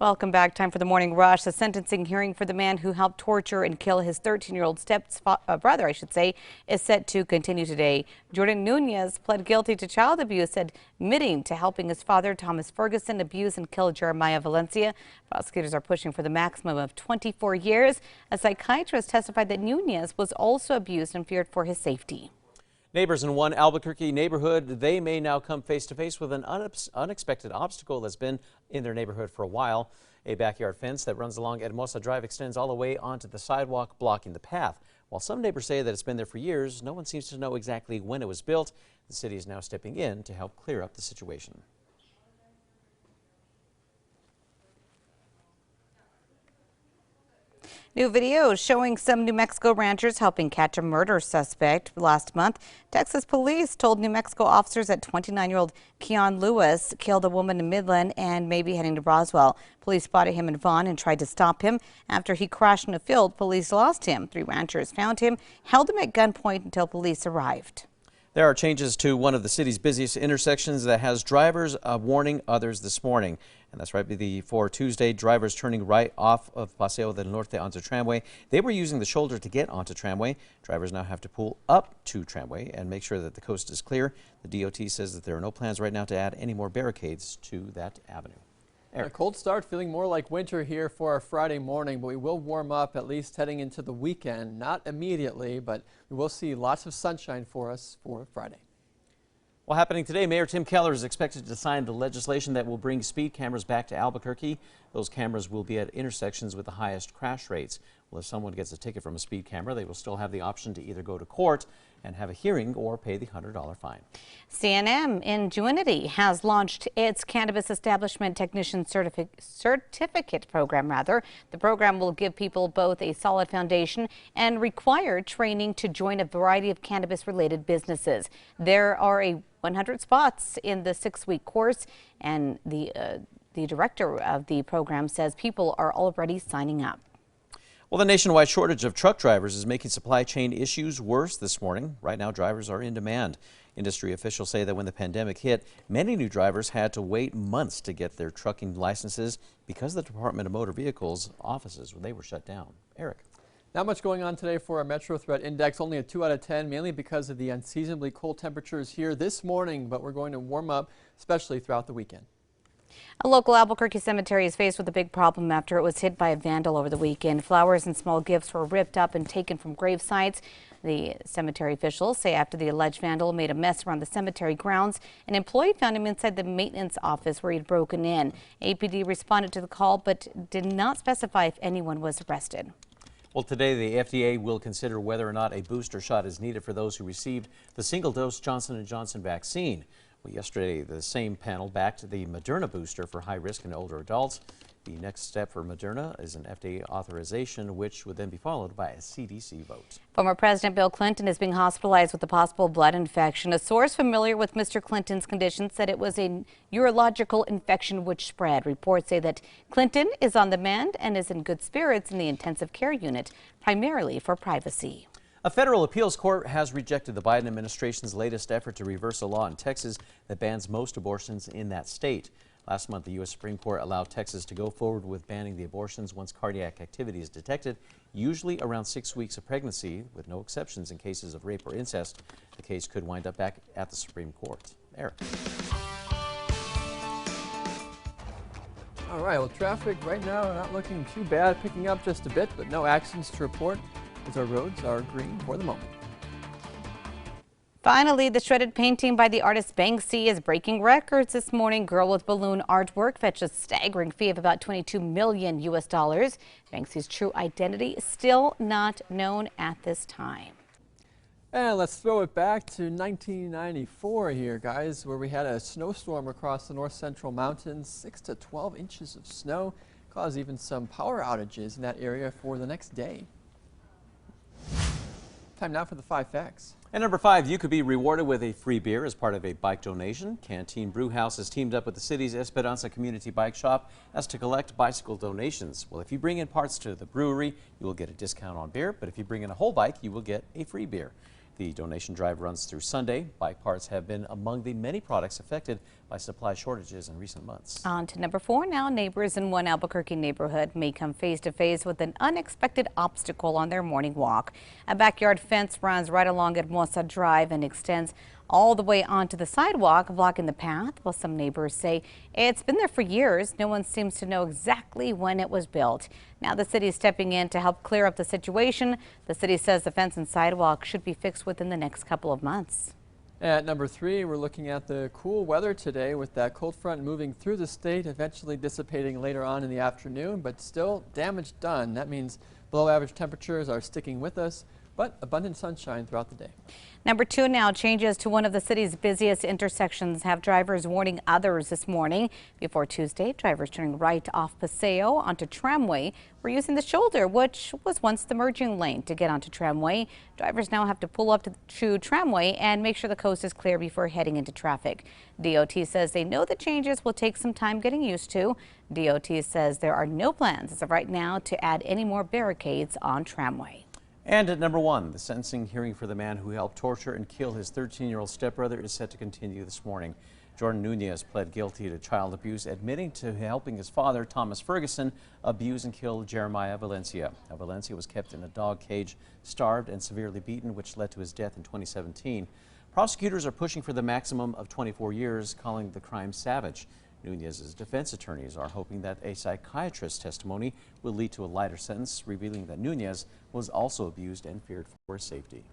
Welcome back. Time for the morning rush. The sentencing hearing for the man who helped torture and kill his 13-year-old brother, is set to continue today. Jordan Nunez pled guilty to child abuse, admitting to helping his father, Thomas Ferguson, abuse and kill Jeremiah Valencia. Prosecutors are pushing for the maximum of 24 years. A psychiatrist testified that Nunez was also abused and feared for his safety. Neighbors in one Albuquerque neighborhood, they may now come face to face with an unexpected obstacle that's been in their neighborhood for a while. A backyard fence that runs along Hermosa Drive extends all the way onto the sidewalk, blocking the path. While some neighbors say that it's been there for years, no one seems to know exactly when it was built. The city is now stepping in to help clear up the situation. New video showing some New Mexico ranchers helping catch a murder suspect. Last month, Texas police told New Mexico officers that 29-year-old Keon Lewis killed a woman in Midland and may be heading to Roswell. Police spotted him in Vaughn and tried to stop him. After he crashed in a field, police lost him. 3 ranchers found him, held him at gunpoint until police arrived. There are changes to one of the city's busiest intersections that has drivers warning others this morning. And that's right before Tuesday, drivers turning right off of Paseo del Norte onto Tramway. They were using the shoulder to get onto Tramway. Drivers now have to pull up to Tramway and make sure that the coast is clear. The DOT says that there are no plans right now to add any more barricades to that avenue. A cold start, feeling more like winter here for our Friday morning, but we will warm up at least heading into the weekend. Not immediately, but we will see lots of sunshine for us for Friday. Well, happening today, Mayor Tim Keller is expected to sign the legislation that will bring speed cameras back to Albuquerque. Those cameras will be at intersections with the highest crash rates. Well, if someone gets a ticket from a speed camera, they will still have the option to either go to court and have a hearing or pay the $100 fine. CNM in Juanity has launched its Cannabis Establishment Technician Certificate program. The program will give people both a solid foundation and required training to join a variety of cannabis-related businesses. There are 100 spots in the 6-week course, and the director of the program says people are already signing up. Well, the nationwide shortage of truck drivers is making supply chain issues worse this morning. Right now, drivers are in demand. Industry officials say that when the pandemic hit, many new drivers had to wait months to get their trucking licenses because the Department of Motor Vehicles offices, they were shut down. Eric. Not much going on today for our Metro Threat Index, only a 2 out of 10, mainly because of the unseasonably cold temperatures here this morning, but we're going to warm up, especially throughout the weekend. A local Albuquerque cemetery is faced with a big problem after it was hit by a vandal over the weekend. Flowers and small gifts were ripped up and taken from grave sites. The cemetery officials say after the alleged vandal made a mess around the cemetery grounds, an employee found him inside the maintenance office where he'd broken in. APD responded to the call but did not specify if anyone was arrested. Well, today the FDA will consider whether or not a booster shot is needed for those who received the single-dose Johnson & Johnson vaccine. Well, yesterday, the same panel backed the Moderna booster for high-risk and older adults. The next step for Moderna is an FDA authorization, which would then be followed by a CDC vote. Former President Bill Clinton is being hospitalized with a possible blood infection. A source familiar with Mr. Clinton's condition said it was a urological infection which spread. Reports say that Clinton is on the mend and is in good spirits in the intensive care unit, primarily for privacy. A federal appeals court has rejected the Biden administration's latest effort to reverse a law in Texas that bans most abortions in that state. Last month, the U.S. Supreme Court allowed Texas to go forward with banning the abortions once cardiac activity is detected, usually around 6 weeks of pregnancy, with no exceptions in cases of rape or incest. The case could wind up back at the Supreme Court. Eric. All right, well, traffic right now not looking too bad, picking up just a bit, but no accidents to report as our roads are green for the moment. Finally, the shredded painting by the artist Banksy is breaking records this morning. Girl with Balloon artwork fetched a staggering fee of about $22 million US. Banksy's true identity is still not known at this time. And let's throw it back to 1994 here, guys, where we had a snowstorm across the north central mountains. 6 to 12 inches of snow caused even some power outages in that area for the next day. Time now for the 5 facts. And number 5, you could be rewarded with a free beer as part of a bike donation. Canteen Brewhouse has teamed up with the city's Esperanza Community Bike Shop as to collect bicycle donations. Well, if you bring in parts to the brewery, you will get a discount on beer, but if you bring in a whole bike, you will get a free beer. The donation drive runs through Sunday. Bike parts have been among the many products affected by supply shortages in recent months. On to number 4 now. Neighbors in one Albuquerque neighborhood may come face to face with an unexpected obstacle on their morning walk. A backyard fence runs right along Hermosa Drive and extends all the way onto the sidewalk, blocking the path. Well, some neighbors say it's been there for years. No one seems to know exactly when it was built. Now the city is stepping in to help clear up the situation. The city says the fence and sidewalk should be fixed within the next couple of months. At number 3, we're looking at the cool weather today with that cold front moving through the state, eventually dissipating later on in the afternoon, but still damage done. That means below average temperatures are sticking with us, but abundant sunshine throughout the day. Number 2 now, changes to one of the city's busiest intersections have drivers warning others this morning. Before Tuesday, drivers turning right off Paseo onto Tramway were using the shoulder, which was once the merging lane to get onto Tramway. Drivers now have to pull up to Tramway and make sure the coast is clear before heading into traffic. DOT says they know the changes will take some time getting used to. DOT says there are no plans as of right now to add any more barricades on Tramway. And at number 1, the sentencing hearing for the man who helped torture and kill his 13-year-old stepbrother is set to continue this morning. Jordan Nunez pled guilty to child abuse, admitting to helping his father, Thomas Ferguson, abuse and kill Jeremiah Valencia. Valencia was kept in a dog cage, starved and severely beaten, which led to his death in 2017. Prosecutors are pushing for the maximum of 24 years, calling the crime savage. Nunez's defense attorneys are hoping that a psychiatrist's testimony will lead to a lighter sentence, revealing that Nunez was also abused and feared for his safety.